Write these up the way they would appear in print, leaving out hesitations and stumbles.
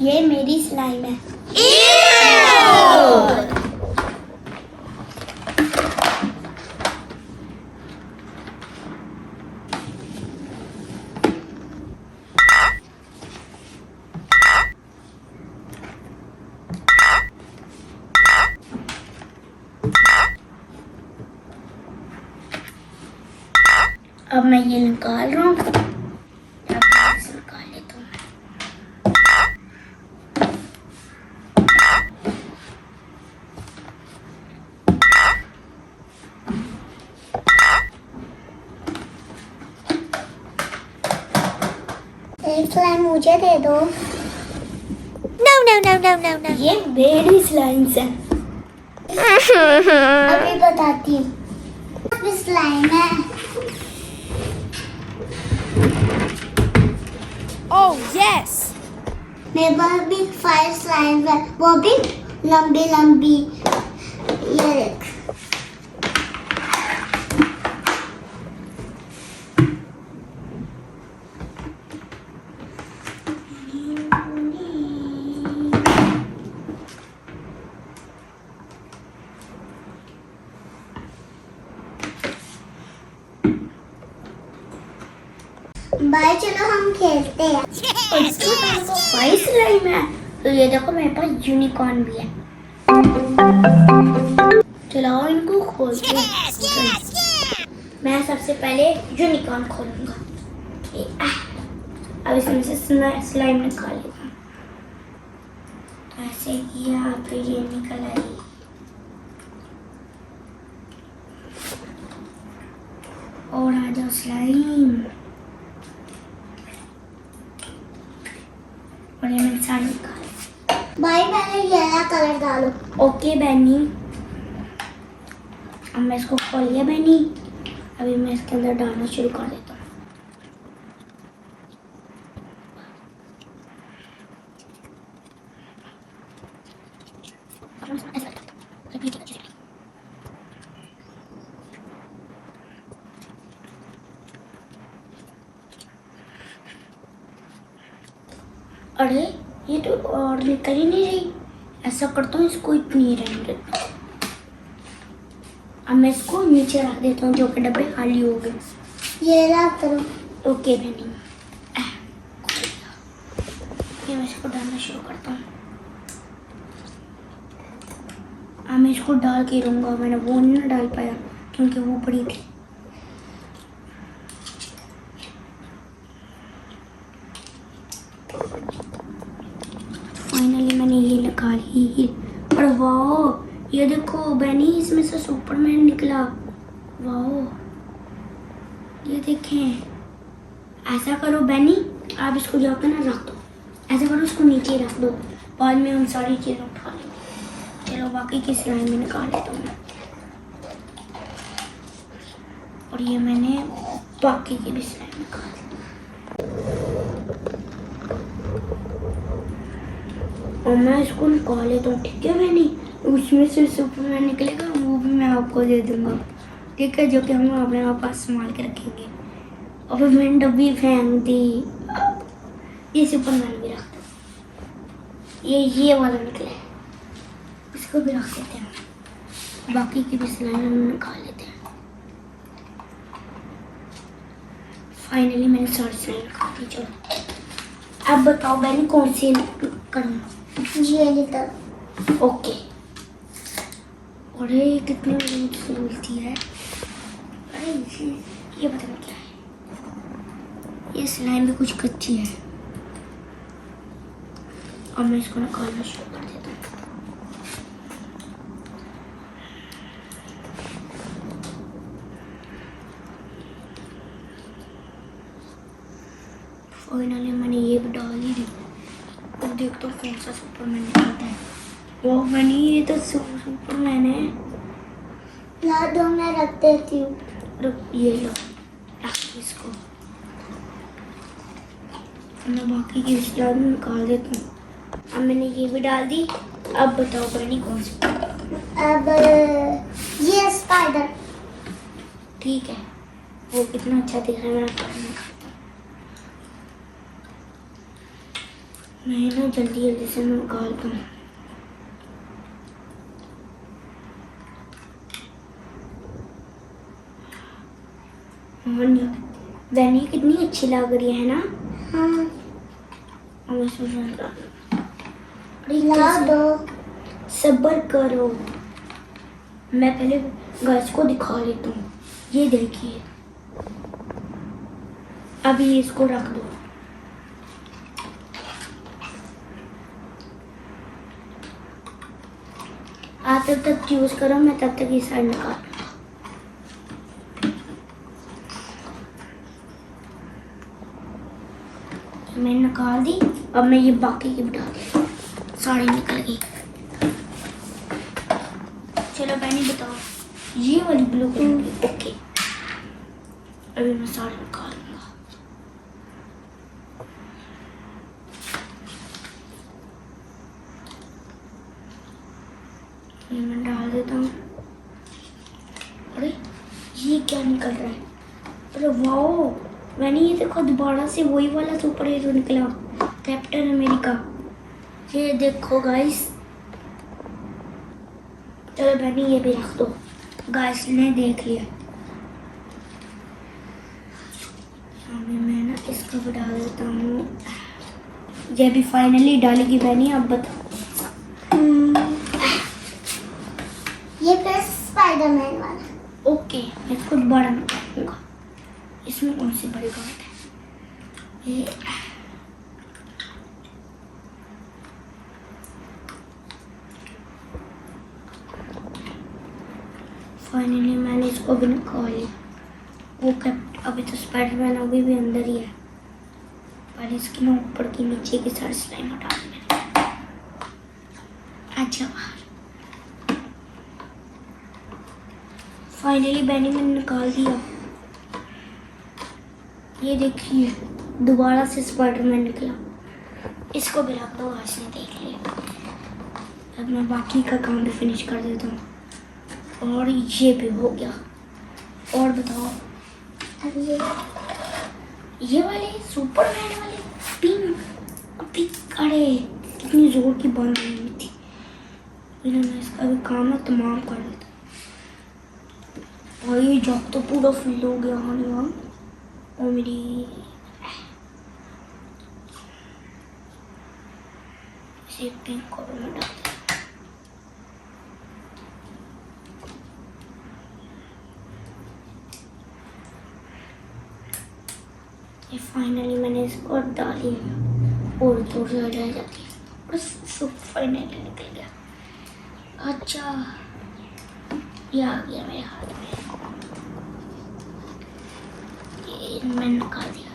ये मेरी स्लाइम है। अब मैं ये निकाल रहा हूँ। निकाल लेता हूँ। एक स्लाइम मुझे दे दो। No, no, no, no, no, no. ये मेरी स्लाइम्स है। अभी बताती हूँ। स्लाइम है। Oh, yes. मेरे पास भी 5 स्लाइम है, वो भी लंबी लंबी। ये देख। बाय, चलो हम खेलते हैं। और इसके पास तो 5 स्लाइम है, तो ये देखो मेरे पास यूनिकॉर्न भी है। चलाओ इनको खोलते हैं। मैं सबसे पहले यूनिकॉर्न खोलूंगा। अब इसमें से स्लाइम निकाल लेगा। ऐसे किया, फिर ये निकल आई। और आ जाओ स्लाइम। और ये मैंने सारे निकाले। भाई पहले येलो कलर डालो। ओके बैनी। अब मैं इसको खोल लिया बैनी। अभी मैं इसके अंदर डालना शुरू कर देता हूँ। अरे ये तो और निकल ही नहीं रही। ऐसा करता हूँ, इसको इतनी रहने देता हूँ। अब मैं इसको नीचे रख देता हूँ, जो कि डब्बे खाली हो गए। ये रख दो। ओके बहनी। ये मैं इसको डालना शुरू करता हूँ। अब मैं इसको डाल के रहूँगा। मैंने वो नहीं डाल पाया क्योंकि वो बड़ी थी। फाइनली मैंने ये लगा ली। और वाह, ये देखो बैनी, इसमें से सुपरमैन निकला। वाह, ये देखें। ऐसा करो बैनी, आप इसको जाकर ना रख दो। ऐसा करो, इसको नीचे रख दो, बाद में हम सारी चीज़ें उठा लेंगे। चलो बाकी की स्लाइम में निकाल लेता हूँ। और ये मैंने बाकी की भी स्लाइम निकाल ली। और मैं इसको निकाल लेता हूँ, ठीक है बैनी। उसमें से सुपरमैन निकलेगा, वो भी मैं आपको दे दूंगा, ठीक है, जो कि हम अपने पास संभाल के रखेंगे। और फिर मैंने डब्बी फेंक दी। ये सुपरमैन भी रख दो। ये वाला निकले, इसको भी रख देते हैं। बाकी की भी स्लाइम हम निकाल लेते हैं। फाइनली मैंने सारी स्लाइम निकाल दी। चलो अब बताओ मैंने कौन सी करूँ। ये निकल। ओके। और ये कितनी बोलती है। अरे ये पता नहीं क्या है। ये स्लाइम भी कुछ कच्ची है। और मैं इसको निकालना शुरू कर देता हूँ। फाइनली मैंने ये भी डाल ही दी। अब देखता हूँ कौन सा सुपरमैन निकलता है। वो मैंने, ये तो सुपरमैन है। ला दो, मैं रख देती हूँ। ये लो, रख इसको। मैं बाकी की स्लाइम निकाल देता हूँ। अब मैंने ये भी डाल दी। अब बताओ बनी कौन सी। अब ये स्पाइडर। ठीक है, वो कितना अच्छा दिख रहा है। मैं मैं ना जल्दी जल्दी से मैं निकालता हूँ। वैनी कितनी अच्छी लग रही है ना। हाँ अब इसमें ला दो। सब्र करो, मैं पहले गैस को दिखा लेता हूँ। ये देखिए, अभी इसको रख दो। आप तब तक यूज करो, मैं तब तक ये साइड निकाल। मैंने निकाल दी। अब मैं ये बाकी की बता दी, साड़ी निकल गई। चलो बहनी बताओ, ये वाली ब्लू कलर की। ओके, अभी मैं साड़ी निकाल लूंगा। ये मैं डाल देता हूँ। अरे ये क्या निकल रहा है? अरे वाओ, मैंने ये देखो दोबारा से वही वाला सुपर हीरो निकला, कैप्टन अमेरिका। ये देखो गाइस। चलो बहनी ये भी रख दो, गाइस ने देख लिया। अभी मैं ना इसको भी डाल देता हूँ। ये भी फाइनली डालेगी बहनी, अब बताओ। ये फिर स्पाइडरमैन वाला। ओके, मैं इसको बड़ा निकालूंगा। इसमें कौन सी बड़ी बात है? ये फाइनली मैंने इसको भी निकाल लिया। वो कैप्ट अभी तो स्पाइडरमैन अभी भी अंदर ही है। पहले इसकी ना ऊपर की नीचे की सारी स्लाइम हटा दी मैंने। अच्छा, फाइनली बैनी मैंने निकाल दिया। ये देखिए, दोबारा से स्पाइडरमैन निकला। इसको भी रख दो, आज ने देख लिया। अब मैं बाकी का काम भी फिनिश कर देता हूँ। और ये भी हो गया। और बताओ, अब ये वाले सुपरमैन वाले पिंक अभी, अरे कितनी जोर की बंद हुई थी। मैं इसका भी काम है तमाम कर देता। और ये जॉब तो पूरा फिल हो गया। हाँ यहाँ और मेरी इसे पिंक को भी मैं डाल देता। ये फाइनली मैंने इसको डाल लिया और दूर से रह जाती है। बस फाइनली निकल गया। अच्छा, ये आ गया मेरे हाथ में। ये मैंने निकाल दिया।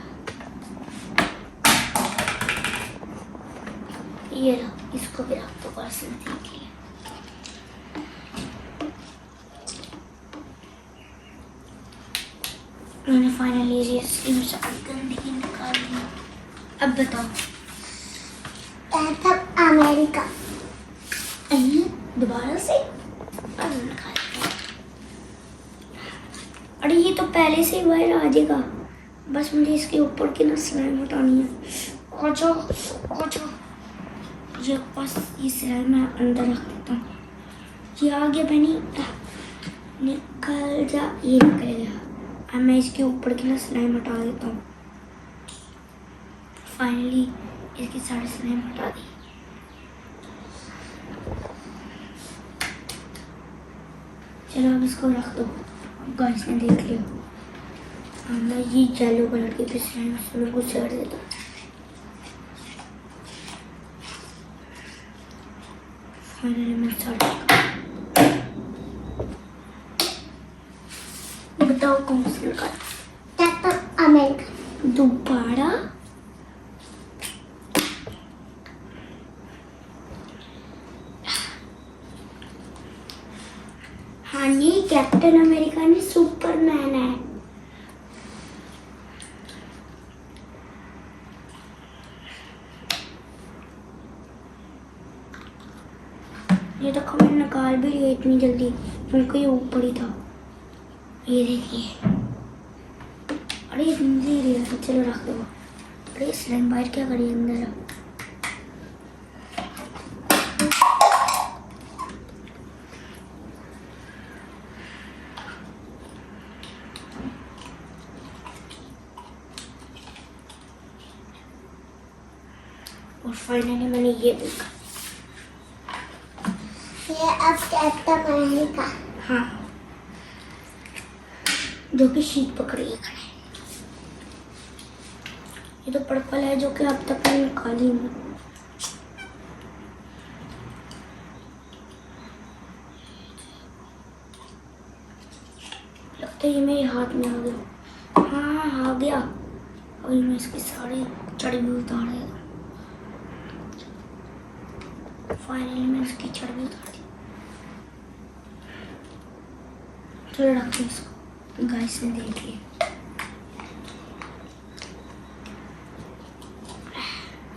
ये रख, इसको भी रख दो बस देख लिया। मैंने फाइनली ये स्किन से गंदगी निकाल ली। अब बताओ, कैप्टन अमेरिका। दोबारा से अब निकाल दिया। अरे ये तो पहले से ही बाहर आ जाएगा, बस मुझे इसके ऊपर की ना स्लाइम हटानी है। आजा आजा, ये बस ये स्लाइम मैं अंदर रख देता हूँ। ये आ गया बनी, निकल जा। ये निकल गया। अब मैं इसके ऊपर की ना स्लाइम हटा देता हूँ। फाइनली इसकी सारी स्लाइम हटा दी। चलो अब इसको रख दो, गाइस ने देख लिया। अब मैं ये येलो कलर की भी स्लाइम उसमें कुछ कर देता हूँ। फाइनली मैं सारी बताओ कौन सी निकाल। Captain America. दोबारा हाँ, ये कैप्टन अमेरिका नहीं सुपरमैन है। ये देखो मैंने निकाल भी लिया इतनी जल्दी, क्योंकि ये ऊपर ही था। ये देखिए, अरे धीरे, चलो रख दो। अरे स्लाइम बाहर क्या करिए अंदर। फाइनली मैंने ये देखा। ये अब कैप्टन अमेरिका। हाँ, जो कि शीट पकड़े खड़े। ये तो पर्पल है जो कि अब तक मैंने निकाली नहीं। लगता है ये मेरे हाथ में आ गया। हाँ, आ गया। अभी मैं इसकी सारी चर्बी उतार देता हूँ। फाइनली मैंने इसकी चर्बी उतार दी। चलो रखते हैं इसको। गाइस ने देख लिया।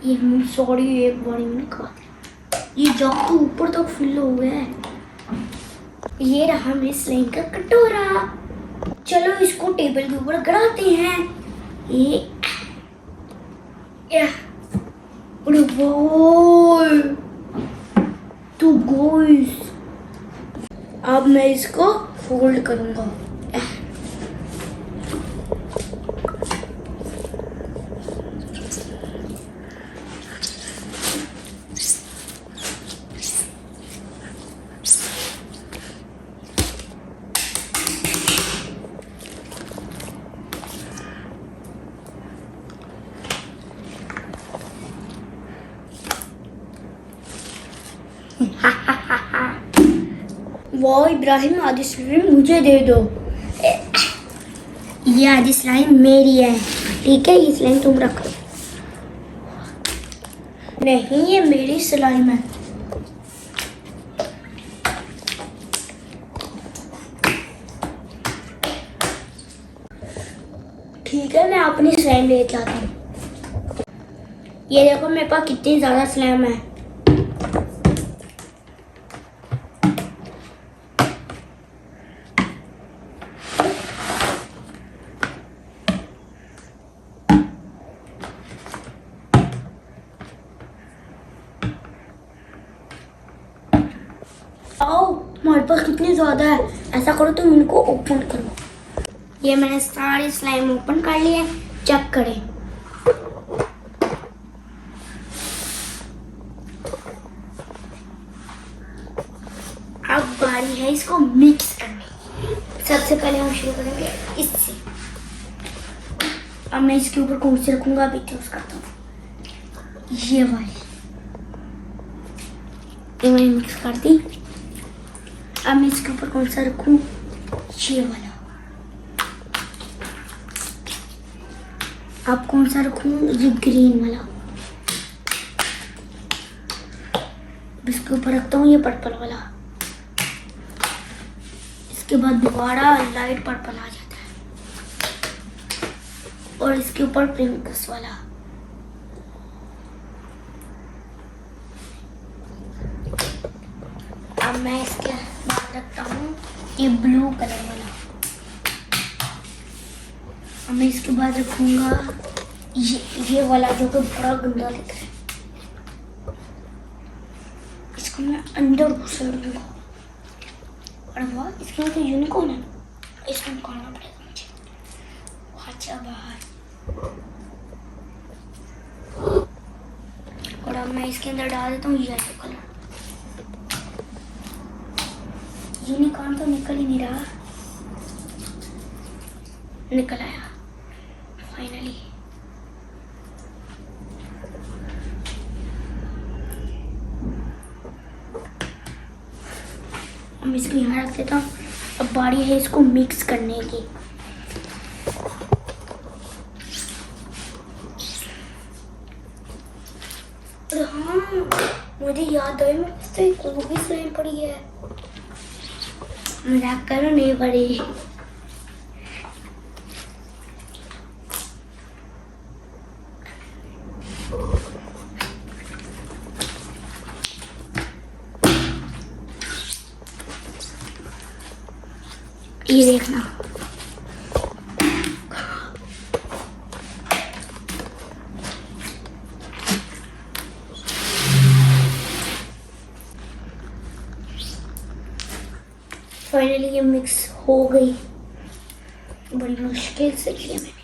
ये सॉरी, एक बारी मैंने खा दिया। ये जग तो ऊपर तक फिल हो गया है। ये रहा मेरे स्लाइम का कटोरा। चलो इसको टेबल के ऊपर गड़ाते हैं। ये तो गाइस अब मैं इसको फोल्ड करूंगा। वो इब्राहिम, आधी स्लाइम मुझे दे दो। ये आधी स्लाइम मेरी है, ठीक है? ये स्लाइम तुम रखो। नहीं, ये मेरी स्लाइम है। ठीक है, मैं अपनी स्लाइम लेके आता हूँ। ये देखो मेरे पास कितनी ज्यादा स्लाइम है। हमारे पास कितनी ज्यादा है। ऐसा करो तुम इनको ओपन करो। ये मैंने सारी स्लाइम ओपन कर ली है। चेक करें। अब बारी है इसको मिक्स करने। सबसे पहले हम शुरू करेंगे इससे। अब मैं इसके ऊपर कौन से रखूंगा अभी चूज करता हूँ। ये वाली। ये मैंने मिक्स कर दी। अब मैं इसके ऊपर कौन सा रखूं? ये वाला। अब कौन सा रखूं? ये ग्रीन वाला। इसके ऊपर रखता हूँ ये पर्पल वाला। इसके बाद दोबारा लाइट पर्पल आ जाता है और इसके ऊपर पिंक वाला। अब मैं इसके बाद रखता हूँ ये ब्लू कलर वाला। अब मैं इसके बाद रखूंगा ये वाला जो कि बड़ा गंदा दिख रहा है। इसको मैं अंदर घुसा दूंगा। और वाह, इसके अंदर यूनिकॉर्न है। इसको निकालना पड़ेगा मुझे। अच्छा बाहर। और अब मैं इसके अंदर डाल देता हूँ येलो कलर। यूनिकॉर्न तो निकल ही नहीं रहा। निकल आया फाइनली। हम इसको यहाँ रख देता हूँ। अब बारी है इसको मिक्स करने की। और हाँ, मुझे याद है मेरे पास तो एक वो भी स्लाइम पड़ी है। मजाक करो, नहीं पड़ी। ये देखना। फाइनली ये मिक्स हो गई। बड़ी मुश्किल से किया मैंने।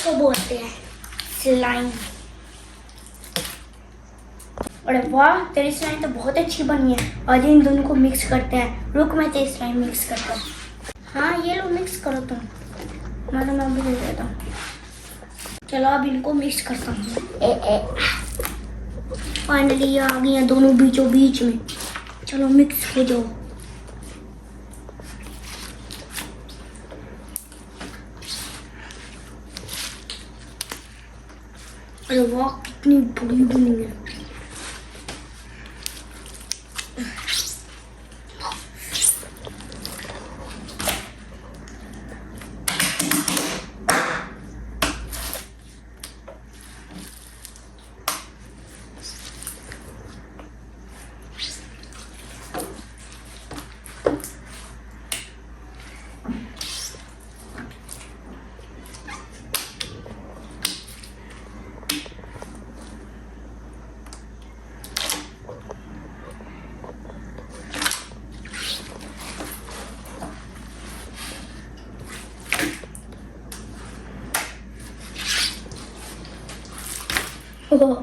इसको बोलते हैं स्लाइम। अरे वाह, तेरी स्लाइम तो बहुत अच्छी बनी है। आज इन दोनों को मिक्स करते हैं। रुक, मैं तेरी स्लाइम मिक्स करता हूँ। हाँ ये लो, मिक्स करो तुम। मैं भी दे देता हूँ। चलो अब इनको मिक्स करता हूँ। फाइनली आ गई हैं दोनों बीचों बीच में। चलो मिक्स हो जाओ। अरे वाह, कितनी बड़ी बनी है। ओह,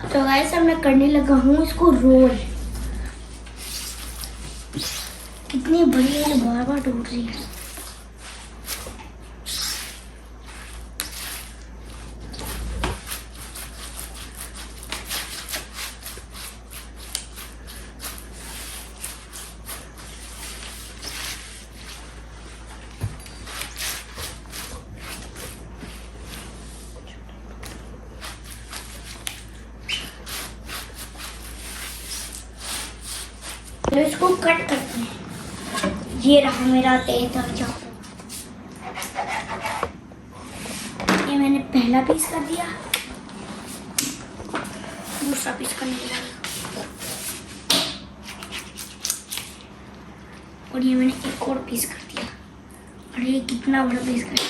तो गाइस अब मैं करने लगा हूँ इसको रोल। कितनी बड़ी है, बार बार टूट रही है। तो इसको कट करते हैं। ये रहा मेरा तेज और चाकू। ये मैंने पहला पीस कर दिया, दूसरा पीस करने लगा, और ये मैंने एक और पीस कर दिया। अरे ये कितना बड़ा पीस कर दिया।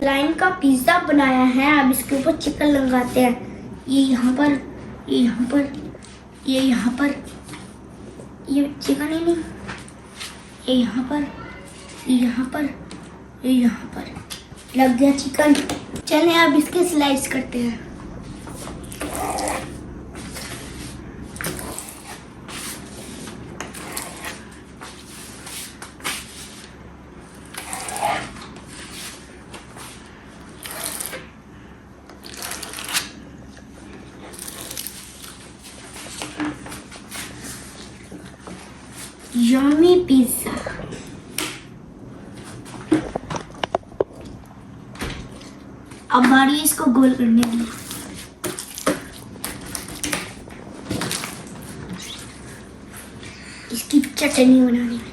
लाइन का पिज्जा बनाया है। अब इसके ऊपर चिकन लगाते हैं। ये यहाँ पर, ये यहाँ पर, ये यहाँ पर, ये चिकन ही नहीं, ये यहाँ पर, ये यहाँ पर, ये यहाँ पर लग गया चिकन। चलें अब इसके स्लाइस करते हैं। Yummy pizza. अब बारी है इसको गोल करने की। इसकी चटनी बनानी है।